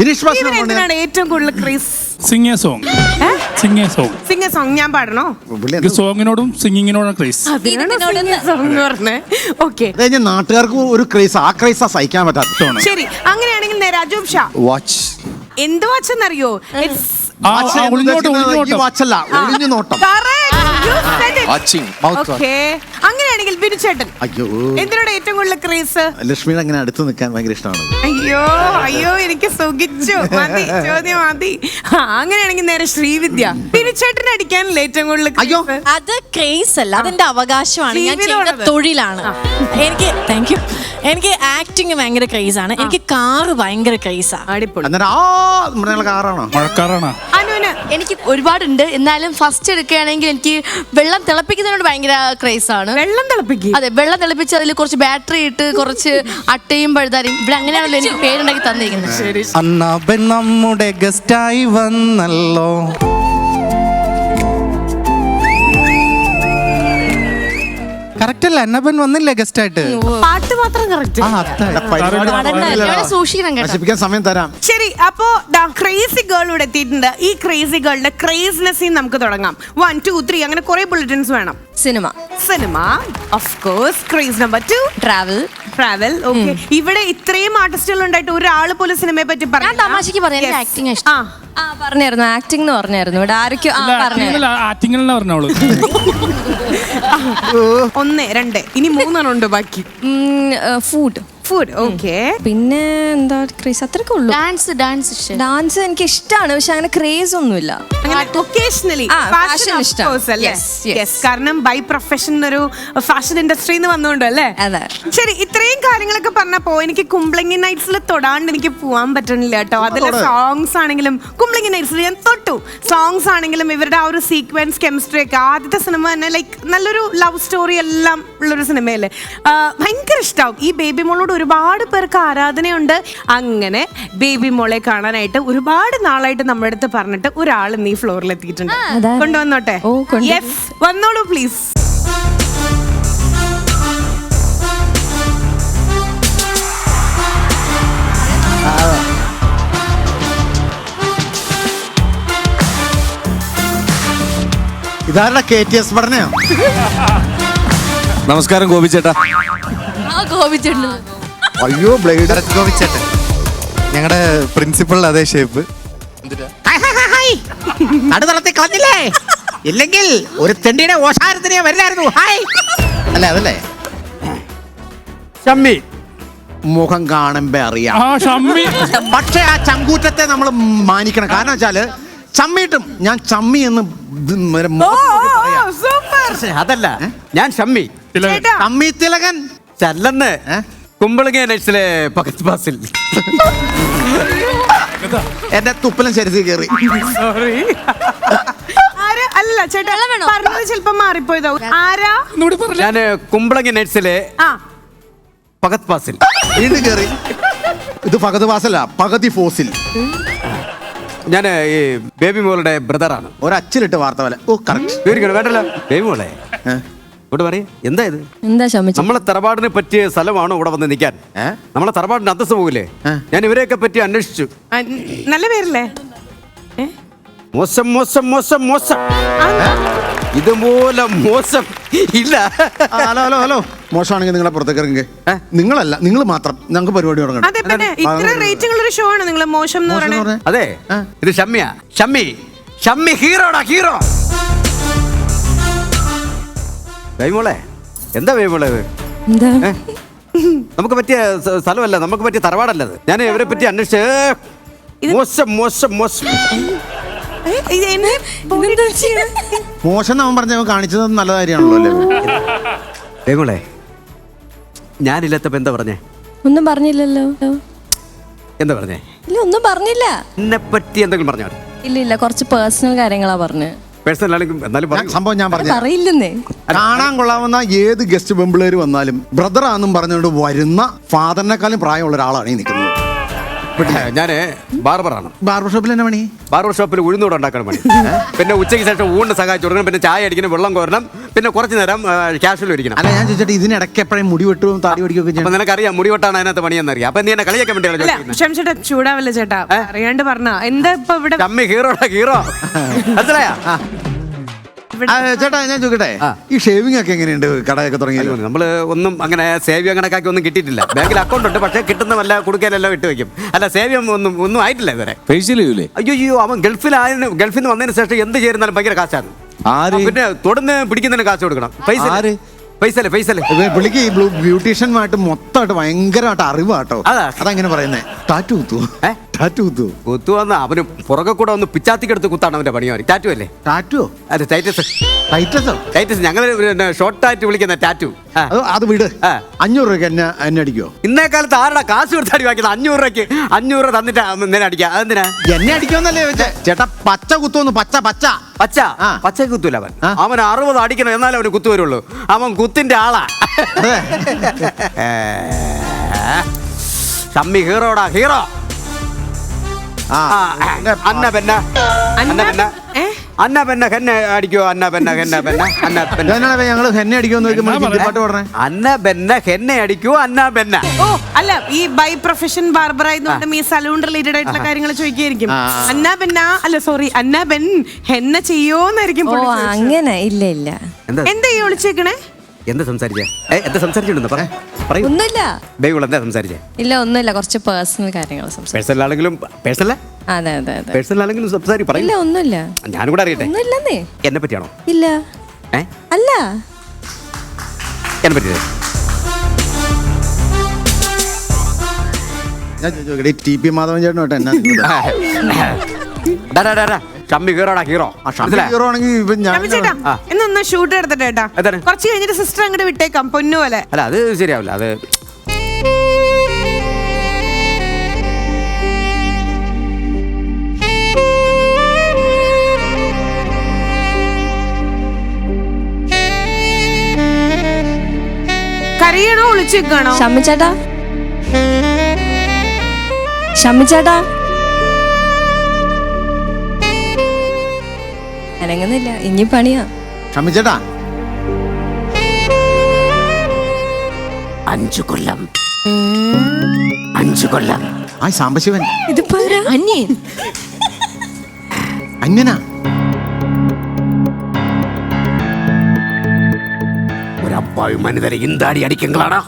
എന്തിനാണ് ഏറ്റവും കൂടുതൽ craze? Sing a song. Sing a song. Sing a song. ഞാൻ പാടണോ? സോങ്ങിനോടും സിംഗിങ്ങിനോടും ക്രേസ്. നാട്ടുകാർക്ക് ഒരു ക്രേസ്, ആ ക്രേസാ സഹിക്കാൻ പറ്റാത്ത. ശരി, അങ്ങനെയാണെങ്കിൽ രാജീവ് ഷാ വാച്ച്. എന്ത് വാച്ചെന്നറിയോ? അങ്ങനെയാണെങ്കിൽ ബിനുചേട്ടൻ എന്തിനോട് ഏറ്റവും കൂടുതൽ ക്രേസ്? ലക്ഷ്മിയുടെ അങ്ങനെ അടുത്ത് നിൽക്കാൻ ഭയങ്കര ഇഷ്ടമാണ്. അയ്യോ അയ്യോ, എനിക്ക് സുഖിച്ചു. മതി, ചോദ്യം മതി. അങ്ങനെയാണെങ്കിൽ നേരെ ശ്രീവിദ്യ. ബിനുചേട്ടൻ അടിക്കാനല്ലേ ഏറ്റവും കൂടുതൽ? അയ്യോ, അത് ക്രേസ് അല്ല, അതെന്റെ അവകാശമാണ്, ഞാൻ ചെയ്യുന്ന തൊഴിലാണ്. എനിക്ക് ആക്ടിങ് ഭയങ്കര ക്രേസ് ആണ്. എനിക്ക് കാറ് ഭയങ്കര ക്രേസാ. എനിക്ക് ഒരുപാടുണ്ട്. എന്നാലും ഫസ്റ്റ് എടുക്കുകയാണെങ്കിൽ എനിക്ക് വെള്ളം തിളപ്പിക്കുന്നതിനോട് ഭയങ്കര ക്രേസ് ആണ്. വെള്ളം തിളപ്പിക്കും? അതെ, വെള്ളം തിളപ്പിച്ച് അതിൽ കുറച്ച് ബാറ്ററി ഇട്ട് കുറച്ച് അട്ടയും പഴുതാരയും, ഇവിടെ അങ്ങനെയാണല്ലോ എനിക്ക് പേരുണ്ടാക്കി തന്നിരിക്കുന്നത്. അന്നാബൻ നമ്മുടെ ഗസ്റ്റായി വന്നല്ലോ. കറക്റ്റ് അല്ല, അന്നപ്പൻ വന്നില്ലേ ഗസ്റ്റ് ആയിട്ട്? പാട്ട് മാത്രം കറക്റ്റ്. സൂക്ഷിക്കണം, സമയം തരാം. ശരി, അപ്പോ ക്രേസി ഗേൾ ഇവിടെ എത്തിയിട്ടുണ്ട്. ഈ ക്രേസി ഗേളിന്റെ ക്രേസിനെസ് നമുക്ക് തുടങ്ങാം. 1 2 3 അങ്ങനെ കുറെ ബുള്ളറ്റിൻസ് വേണം. Cinema of course. Craze number 2 travel. Okay, ഇവിടെ ഇത്രയും ആർട്ടിസ്റ്റുകൾ ഉണ്ടായിട്ട് ഒരാള് പോലും സിനിമയെ പറ്റി പറഞ്ഞു. തമാശക്ക് പറയാം, ആക്ടിങ് ഇഷ്ടം. പറഞ്ഞായിരുന്നു, ആക്ടിംഗ് എന്ന് പറഞ്ഞായിരുന്നു. ഇവിടെ ആരൊക്കെയോ പറഞ്ഞോളൂ. 1 2 ഇനി 3 ഉണ്ട് ബാക്കി. ഫുഡ്. ഓക്കെ. പിന്നെ എന്താ ക്രേസ്? അത്രയൊക്കെ ഉള്ളൂ. ഡാൻസ് എനിക്ക് ഇഷ്ടമാണ്, പക്ഷെ അങ്ങനെ ക്രേസ് ഒന്നുമില്ല. കാരണം ബൈ പ്രൊഫഷൻ ഒരു ഫാഷൻ ഇൻഡസ്ട്രിന്ന് വന്നോണ്ട് അല്ലേ? അതെ. ശരി, ഇത്രയും കാര്യങ്ങളൊക്കെ പറഞ്ഞപ്പോ എനിക്ക് കുംബ്ലിംഗ് നൈറ്റ്സിൽ തൊടാണ്ട് എനിക്ക് പോവാൻ പറ്റണില്ല കേട്ടോ. അതിലെ സോങ്സ് ആണെങ്കിലും കുംബ്ലിംഗ് നൈറ്റ്സിൽ ഞാൻ തൊട്ടു. സോങ്സ് ആണെങ്കിലും ഇവരുടെ ആ ഒരു സീക്വൻസ്, കെമിസ്ട്രി ഒക്കെ. ആദ്യത്തെ സിനിമ തന്നെ ലൈക്ക് നല്ലൊരു ലവ് സ്റ്റോറി എല്ലാം ഉള്ളൊരു സിനിമയല്ലേ. ഭയങ്കര ഇഷ്ടമാവും. ഈ ബേബി മോളോട് ഒരുപാട് പേർക്ക് ആരാധനയുണ്ട്. അങ്ങനെ ബേബി മോളെ കാണാനായിട്ട് ഒരുപാട് നാളായിട്ട് നമ്മുടെ അടുത്ത് പറഞ്ഞിട്ട് ഒരാൾ ഈ ഫ്ലോറിൽ എത്തിയിട്ടുണ്ട്. കൊണ്ടുവന്നോട്ടെ? യെസ്, വന്നോളൂ പ്ലീസ്. ഇതാരുടെ KTS പഠനയോ? നമസ്കാരം ഗോപിച്ചേട്ടാ. അയ്യോ, ബ്ലേഡ്. ഗോപിച്ചേട്ടൻ ഞങ്ങളുടെ പ്രിൻസിപ്പളിന്റെ അതേ ഷേപ്പ്. നടുതളത്തിൽ കളഞ്ഞില്ലേ? ഇല്ലെങ്കിൽ ഒരു തെണ്ടിയുടെ ഓശാരത്തിനെ വരില്ലായിരുന്നു. അല്ലേ, അതല്ലേ ഷമ്മി. മുഖം കാണുമ്പോ അറിയാം, പക്ഷെ ആ ചങ്കൂറ്റത്തെ നമ്മൾ മാനിക്കണം. കാരണം വെച്ചാല് ചമ്മിയിട്ടും ഞാൻ ചമ്മി എന്ന് അതല്ല, ഞാൻ ഷമ്മി. ചമ്മി തിലകൻ ചല്ലെന്ന് കുമ്പളങ്ങ നൈറ്റ്സിലെ പകത്ത് പാസിൽ എന്റെ തുപ്പലം ശരിച്ച് കയറി. അല്ല ചേട്ടാ, പറഞ്ഞത് ചിലപ്പോ മാറിപ്പോയതോ. ആരാ? ഞാൻ കുമ്പളങ്ങ നൈറ്റ്സിലെ പകത്ത് പാസിൽ വീണ്ടും കയറി. ഇത് പകത് പാസല്ല, പകുതി ഫോസിൽ. ഞാൻ ഈ ബേബി മോളുടെ ബ്രദറാണ്. ഒരച്ചിലിട്ട് വാർത്ത പോലെ. ഓ, കറക്റ്റ്. വേണ്ടല്ലോ, ബേബി മോളെ ഇവിടെ പറയും. എന്താ ഇത്? നമ്മളെ തറവാടിനെ പറ്റിയ സ്ഥലമാണോ ഇവിടെ വന്ന് നിൽക്കാൻ? നമ്മളെ തറവാടിന്റെ അന്തസ് പോകില്ലേ? ഞാൻ ഇവരെയൊക്കെ പറ്റി അന്വേഷിച്ചു. നല്ല പേരല്ലേ? മോശം മോശം മോശം മോശം, ഇതുപോലെ മോശം ഇല്ല. ഹലോ ഹലോ ഹലോ, മോശമാണെങ്കിൽ നിങ്ങളെ പുറത്തേക്ക് ഇറങ്ങി. നിങ്ങളല്ല, നിങ്ങൾ മാത്രം. ഞങ്ങൾക്ക് പരിപാടി തുടങ്ങണം. അതെ, ഇത് ഷമ്മിയാ. ഷമ്മി ഹീറോടാ, ഹീറോ. ബൈമോളെ, എന്താ ബൈമോളെ? നമുക്ക് പറ്റിയ സ്ഥലമല്ല, നമുക്ക് പറ്റിയ തറവാടല്ലത്. ഞാൻ ഇവരെ പറ്റി അന്വേഷിച്ച് മോശം മോശം മോശം. മോശം അവൻ പറഞ്ഞ കാണിച്ചത് നല്ല കാര്യമാണല്ലോ അല്ലേ? ബൈമോളെ, ഞാനില്ലാത്തപ്പോ എന്താ പറഞ്ഞേ? ഒന്നും പറഞ്ഞില്ലല്ലോ. എന്താ പറഞ്ഞേ? ഇല്ല, ഒന്നും പറഞ്ഞില്ല. എന്നെ പറ്റി എന്തെങ്കിലും പറഞ്ഞോ? ഇല്ല, കുറച്ച് പേഴ്സണൽ കാര്യങ്ങളാ പറഞ്ഞു. സംഭവം ഞാൻ പറയില്ലെന്നേ. കാണാൻ കൊള്ളാവുന്ന ഏത് ഗസ്റ്റ് പെമ്പിളേര് വന്നാലും ബ്രദറാന്നും പറഞ്ഞുകൊണ്ട് വരുന്ന ഫാദറിനെക്കാളും പ്രായമുള്ള ഒരാളാണ് ഈ നിൽക്കുന്നത്. ഞാന് ബാർബറാണ്. ബാർബർ ഷോപ്പിൽ തന്നെ പണി? ബാർബർ ഷോപ്പിൽ ഉഴുന്നൂടെ ഉണ്ടാക്കണം പണി. പിന്നെ ഉച്ചയ്ക്ക് ശേഷം ഊണിന് സഹായിച്ചു കൊടുക്കണം, പിന്നെ ചായ അടിക്കണം, വെള്ളം കോരണം, പിന്നെ കുറച്ച് നേരം ക്യാഷ്വൽ ഇരിക്കണം. അല്ല ഞാൻ ചോദിച്ചിട്ട് ഇതിനിടയ്ക്ക് എപ്പോഴും മുടി വെട്ടും താടി പിടിക്കുകയൊക്കെ അപ്പൊ ചെയ്യണം. നിനക്കറിയാം മുടി വെട്ടാണ് അതിനകത്ത് പണിയെന്നറിയാം. അപ്പൊ നീ എന്നെ കളിയൊക്കെ അല്ല വേണ്ടിയാണ് ക്ഷമിച്ചേട്ടാ, ചൂടാവല്ലേ ചേട്ടാ, അറിയാണ്ട് പറഞ്ഞ എന്താ ഇപ്പൊ ഇവിടെ ചമ്മി ഹീറോടാ ഹീറോ. മനസ്സിലായാ? ചേട്ടാ ഞാൻ ചോദിക്കട്ടെ, ഈ ഷേവിംഗ് ഒക്കെ എങ്ങനെയുണ്ട്? കടയൊക്കെ തുടങ്ങി? നമ്മള് ഒന്നും അങ്ങനെ സേവ്യം കണക്കാക്കി ഒന്നും കിട്ടിയിട്ടില്ല. ബാങ്കിൽ അക്കൗണ്ട് ഉണ്ട്, പക്ഷേ കിട്ടുന്ന വല്ല കുടുക്കലെല്ലാം ഇട്ട് വെക്കും. അല്ല സേവ്യം ഒന്നും ആയിട്ടില്ല ഇതുവരെ. അയ്യോ അവൻ ഗൾഫിൽ നിന്ന് വന്നതിന് ശേഷം എന്ത് ചേരുന്നാലും ഭയങ്കര കാശാണ്. പിന്നെ തൊടുന്ന് പിടിക്കുന്നതിന് കാശ് കൊടുക്കണം. പൈസല്ലേ പുള്ളിക്ക് ഈ ബ്യൂട്ടീഷ്യനുമായിട്ട് മൊത്തമായിട്ട് ഭയങ്കരമായിട്ട് അറിവാട്ടോ. അതെങ്ങനെ പറയുന്നേ? ടാറ്റു കുത്തുവോ? ടാറ്റു കുത്തുവോ? കുത്തുവന്ന അവന് പുറകെ കൂടെ ഒന്ന് പിച്ചാത്തിക്കെടുത്ത് കുത്താണ് അവന്റെ പണിയാൻ. ടാറ്റു അല്ലേ? ടാറ്റുവോ? അതെ ടൈറ്റസ്. ടൈറ്റസോ? ഞങ്ങൾ ഷോർട്ടായിട്ട് വിളിക്കുന്ന ടാറ്റു. അത് വിട്. 500 രൂപയ്ക്ക് എന്നെ അടിക്കോ? ഇന്നേ കാലത്ത് ആരുടെ കാശ് കൊടുത്താടി വാങ്ങിയത്? 500 രൂപയ്ക്ക് 500 രൂപ തന്നിട്ട് എന്നെ അടിക്കാം. അതെന്തിനാ? എന്നെ അടിക്കോന്നല്ലേ ചോദിച്ചേ? ചേട്ടാ പച്ച കുത്തുവന്നു. പച്ച കുത്തൂല അവൻ 60 അടിക്കണം, എന്നാലും അവന് കുത്തു വരുള്ളൂ. അവൻ കുത്തിന്റെ ആളാ. ഷമ്മി ഹീറോടാ ഹീറോ. അന്ന പെന്ന ഹെന്നെ അടിക്കോ? ഞങ്ങള് ഹെന്നെ അടിക്കോന്ന് പാട്ട് പറഞ്ഞേ. അന്ന ബെന്ന ഹെന്നെ അടിക്കോ? അന്ന ബെന്ന. ഓ അല്ല, ഈ ബൈ പ്രൊഫഷൻ ബാർബർ ആയതുകൊണ്ടും ഈ സലൂൺ റിലേറ്റഡ് ആയിട്ടുള്ള കാര്യങ്ങൾ ചോദിക്കായിരിക്കും. അന്ന ബെൻ ഹെന്ന ചെയ്യോന്നായിരിക്കും. അങ്ങനെ ഇല്ല. എന്താ ഈ ഒളിച്ചേക്കണേ? എന്താ സംസാരിച്ചിട്ടുണ്ടെന്ന് പറയൂ. ഒന്നുമില്ല. ബൈബിൾ എന്താ സംസാരിച്ചേ? ഇല്ല ഒന്നുമില്ല, കുറച്ച് പേഴ്സണൽ കാര്യങ്ങൾ സംസാരിച്ചു. പേഴ്സണൽ ആണെങ്കിലും പറയില്ല. ഇല്ല ഒന്നുമില്ല. ഞാനും കൂടെ അറിയട്ടെ. ഒന്നുമില്ലെന്നേ. എന്നെ പറ്റിയാണോ? ഇല്ല. അല്ല എന്നെ പറ്റിയത് ഞാൻ ചോദിക്കട്ടെ, TP മാധവൻ ചേട്ടനോട്ടെ എന്നാ ഷമ്മി ഹീറോടാ ഹീറോ. ഹീറോ ആണെങ്കിൽ ചേട്ടാ എന്നൊന്ന് ഷൂട്ട് എടുത്തിട്ട് ചേട്ടാ, കുറച്ച് കഴിഞ്ഞിട്ട് സിസ്റ്റർ അങ്ങോട്ട് വിട്ടേക്കാം പൊന്നു പോലെ. അല്ല അത് ശരിയാവില്ല. അത് കരയണോ ഒളിച്ചേക്കാണോ? ഷമ്മിച്ചേട്ടാ അനങ്ങുന്നില്ല, ഇനി പണിയാ. ഷമ്മിച്ചേട്ടാ 5 കൊല്ലം 5 കൊല്ലം. ആ സാംബശിവൻ ഇതിപ്പോ അന്യനാ? ഒരപ്പായി മനിതരെ ഇന്താടി അടിക്കങ്ങളാണ്.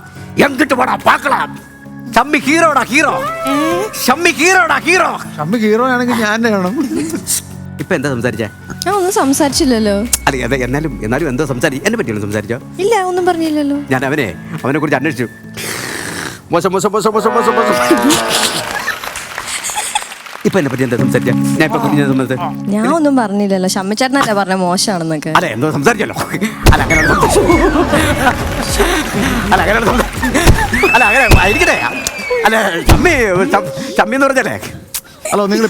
എങ്കിട്ട് പോടാ പാക്കളാം. ഷമ്മി ഹീറോടാ ഹീറോ. ഷമ്മി ഹീറോ ആണെങ്കിൽ ഞാൻ വേണം. ഇപ്പൊ എന്താ സംസാരിച്ചേ? ഞാൻ ഒന്നും സംസാരിച്ചില്ലല്ലോ. അതെ എന്നാലും എന്താ സംസാരിച്ചു? എന്നെ പറ്റിയാണ് സംസാരിച്ചോ? ഇല്ല ഒന്നും പറഞ്ഞില്ലല്ലോ. ഞാൻ അവനെ കുറിച്ച് അന്വേഷിച്ചു. മോശം. ഇപ്പൊ എന്നെ പറ്റി എന്താ സംസാരിച്ച? ഞാൻ ഒന്നും പറഞ്ഞില്ലല്ലോ. ഷമ്മിച്ചേട്ടനല്ലേ പറഞ്ഞ മോശമാണെന്നൊക്കെ. അല്ല എന്തോ സംസാരിച്ചല്ലോ. അങ്ങനെ ആയിരിക്കട്ടെ. അല്ല ചമ്മി എന്ന് പറഞ്ഞല്ലേ? ഹലോ, നിങ്ങൾ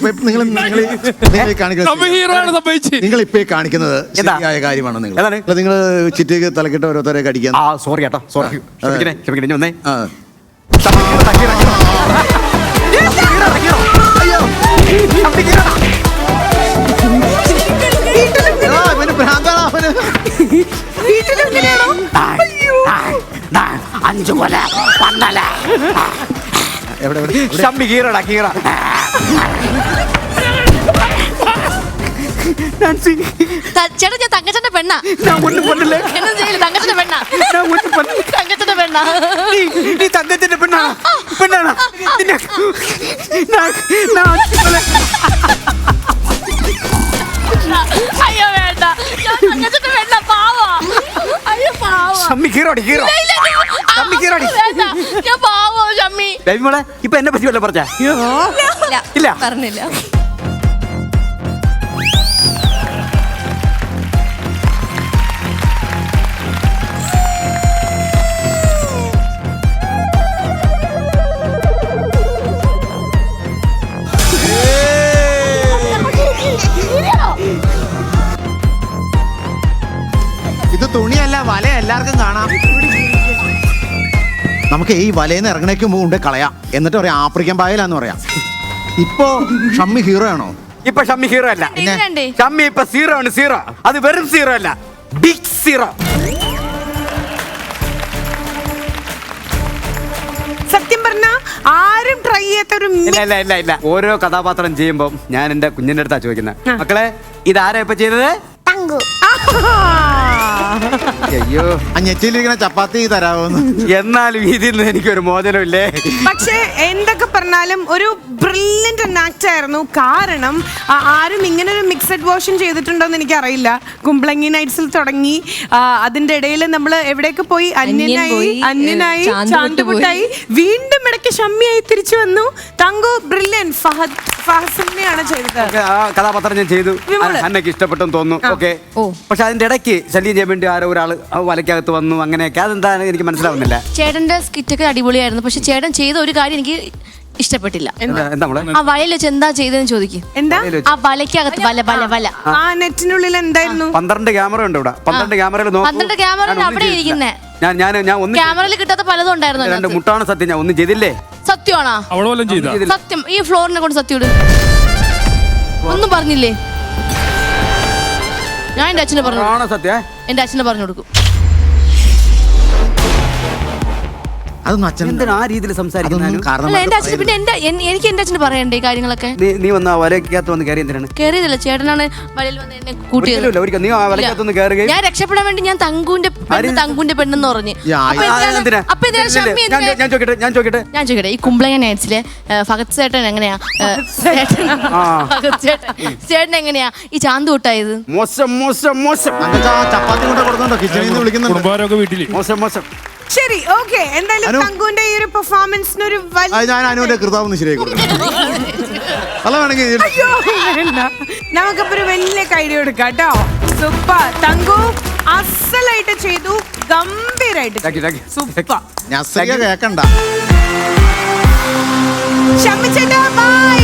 കാണിക്കുന്നത് ശരിയായ കാര്യമാണോ? നിങ്ങൾ ചിറ്റയ്ക്ക് തലക്കെട്ട് ഓരോരുത്തരെ അടിക്കാൻ. സോറി കേട്ടോ, സോറി. ക്ഷമിക്കണേ ഒന്നേ. അഞ്ചു കൊല പന്നല. ഷമ്മി ഹീറോടാ ഹീറോ. ചേട്ടാ ഞാൻ തങ്കച്ചന്റെ പെണ്ണാ. എന്നും ചെയ്യില്ല, തങ്കച്ചന്റെ പെണ്ണാ. തങ്കച്ചന്റെ പെണ്ണാ. നീ തങ്കച്ചന്റെ പെണ്ണാണ്. അയ്യോ വേണ്ട, ഞാൻ തങ്കച്ചന്റെ പെണ്ണാ. പാവാ. അയ്യോ പാവാ. ഷമ്മി ഹീറോടി ഹീറോ. ഞാൻ പാവോ ഷമ്മി. മോളെ ഇപ്പൊ എന്നെ പറ്റി വല്ല പറഞ്ഞ? ഇല്ല പറഞ്ഞില്ല. ഇത് തുണിയല്ല, വല എല്ലാവർക്കും കാണാം. നമുക്ക് ഈ വലയിൽ നിന്ന് ഇറങ്ങണേക്ക് മുമ്പ് കളയാം, എന്നിട്ട് പറയാം ആഫ്രിക്കൻ പായലാന്ന് പറയാം. ഇപ്പോ ഷമ്മി ഹീറോ ആണോ? ഇപ്പൊ ഷമ്മി ഹീറോ അല്ല, എങ്ങനെയുണ്ട്? ഷമ്മി ഇപ്പൊ സീറോ ആണ്. സീറോ അത് വെറും സീറോ അല്ല, ബിഗ് സീറോ. സത്യം പറഞ്ഞ ആരും ട്രൈ ചെയ്യാത്ത ഒരു ഇല്ല. ഓരോ കഥാപാത്രം ചെയ്യുമ്പോ ഞാൻ എന്റെ കുഞ്ഞിന്റെ അടുത്താ ചോദിക്കുന്നത്, മക്കളെ ഇതാരാ ഇപ്പൊ ചെയ്തത്? അയ്യോ, ആ ഞെറ്റിയിലിരിക്കുന്ന ചപ്പാത്തി തരാമോന്ന്. എന്നാലും ഇതിൽ നിന്ന് എനിക്കൊരു മോചനമില്ലേ? പക്ഷെ എന്തൊക്കെ പറഞ്ഞാലും ഒരു ബ്രില്യന്റ് ആക്ട് ആയിരുന്നു. കാരണം ആരും ഇങ്ങനെ ഒരു മിക്സഡ് വേർഷൻ ചെയ്തിട്ടുണ്ടോന്ന് എനിക്ക് അറിയില്ല. കുംബ്ലങ്ങി നൈറ്റ്സിൽ തുടങ്ങി അതിന്റെ ഇടയിൽ നമ്മൾ എവിടെയൊക്കെ പോയി, അന്യനായി, ചാന്തുപുട്ടായി, വീണ്ടും ഇടയ്ക്ക് ഷമ്മിയായി തിരിച്ചു വന്നു. തങ്കു ബ്രില്യന്റ്. ഫഹസിനെയാണ് ചെയ്തത്. ആ കഥാപാത്രം ഞാൻ ചെയ്തു, അന്നയ്ക്ക് ഇഷ്ടപ്പെട്ടെന്ന് തോന്നുന്നു. ഓക്കെ, പക്ഷെ അതിന്റെ ഇടയ്ക്ക് ശല്യം ചെയ്യാൻ വേണ്ടി ആരോ ഒരാൾ വലയ്ക്കകത്ത് വന്നു, അങ്ങനെയൊക്കെ. അതെന്താണ് എനിക്ക് മനസ്സിലാവുന്നില്ല. ചേട്ടന്റെ സ്കിറ്റൊക്കെ അടിപൊളിയായിരുന്നു, പക്ഷെ ചേട്ടൻ ചെയ്ത ഒരു കാര്യം എനിക്ക് ഇഷ്ടപ്പെട്ടില്ല. എന്താ മോളെ? ആ വലയിൽ വെച്ച് എന്താ ചെയ്തെന്ന് ചോദിക്കും. എന്താ ആ വലയ്ക്കകത്ത് വല ആ നെറ്റിനുള്ളിൽ എന്തായിരുന്നു? 12 ക്യാമറ ഉണ്ട് ഇവിടെ. 12 ക്യാമറയിൽ 12 ക്യാമറ അവിടെ ഇരിക്കുന്നേ. ഞാൻ ഒന്ന് ക്യാമറയിൽ കിട്ടാത്ത പലതും ഉണ്ടായിരുന്നു. രണ്ട് മുട്ടാണ് സത്യം, ഞാൻ ഒന്നും ചെയ്തില്ലേ. സത്യമാണോ? അവളെ വല്ലതും ചെയ്ത സത്യം. ഈ ഫ്ലോറിനെ കൊണ്ട് സത്യം ഇട്. ഒന്നും പറഞ്ഞില്ലേ? ഞാൻ എന്റെ അച്ഛനെ പറഞ്ഞു. ആണോ സത്യം? എന്റെ അച്ഛനെ പറഞ്ഞു കൊടുക്കും. അതൊന്നും അച്ഛൻ എന്തിനാ ആ രീതിയിൽ സംസാരിക്കുന്നത്? കാരണം അല്ല എന്റെ അച്ഛന് പിന്നെ എനിക്ക് എന്റെ അച്ഛന് പറയണ്ടേ ഈ കാര്യങ്ങളൊക്കെ. നീ വന്ന് ആ വലയ്ക്കകത്ത് വന്ന് കയറി എന്തിനാണ്? കേറിയതല്ല, ചേട്ടനാണ് വലയിൽ വന്ന് എന്നെ കൂട്ടിയത്. ഒരിക്കലുമില്ല, ഒരിക്കലും. നീ ആ വലയ്ക്കകത്ത് ഒന്ന് കയറുകയും ഞാൻ രക്ഷപ്പെടാൻ വേണ്ടി ഞാൻ തങ്കുന്റെ പെണ്ണെന്ന് പറഞ്ഞു. എന്തിനാ? അപ്പൊ എന്തിനാ ഷമ്മി എന്തിനാ? ഞാൻ ചോദിക്കട്ടെ ഈ കുംബ്ലങ്ങ നൈറ്റ്സിലെ ഫഹദ് ചേട്ടൻ എങ്ങനെയാ? ചേട്ടൻ എങ്ങനെയാ ഈ ചാന്ത് കൂട്ടായത്? മോശം ചപ്പാത്തി കൊണ്ട് കൊടുക്കുന്നുണ്ടോ? കിച്ചണിൽ നിന്ന് വിളിക്കുന്നുണ്ട്. കുടുംബാരൊക്കെ വീട്ടില് മോശം. ശരി, ഓക്കെ. എന്തായാലും തങ്കുവിന്റെ ഈ ഒരു പെർഫോമൻസിന് ഒരു ഞാൻ അനുവിന്റെ കൃതാവൊന്ന് ശരിയായി കൊടുക്കും. അല്ല വേണമെങ്കിൽ അയ്യോ വേണ്ട. നമുക്കപ്പോ ഒരു വലിയ കൈഡി കൊടുക്കാം കേട്ടോ. സൂപ്പർ. തങ്കു അസലായിട്ട് ചെയ്തു, ഗംഭീരായിട്ട്. സൂപ്പർ. ഞാൻ കേക്കണ്ട. ഷമ്മി ചേട്ടാ ബൈ.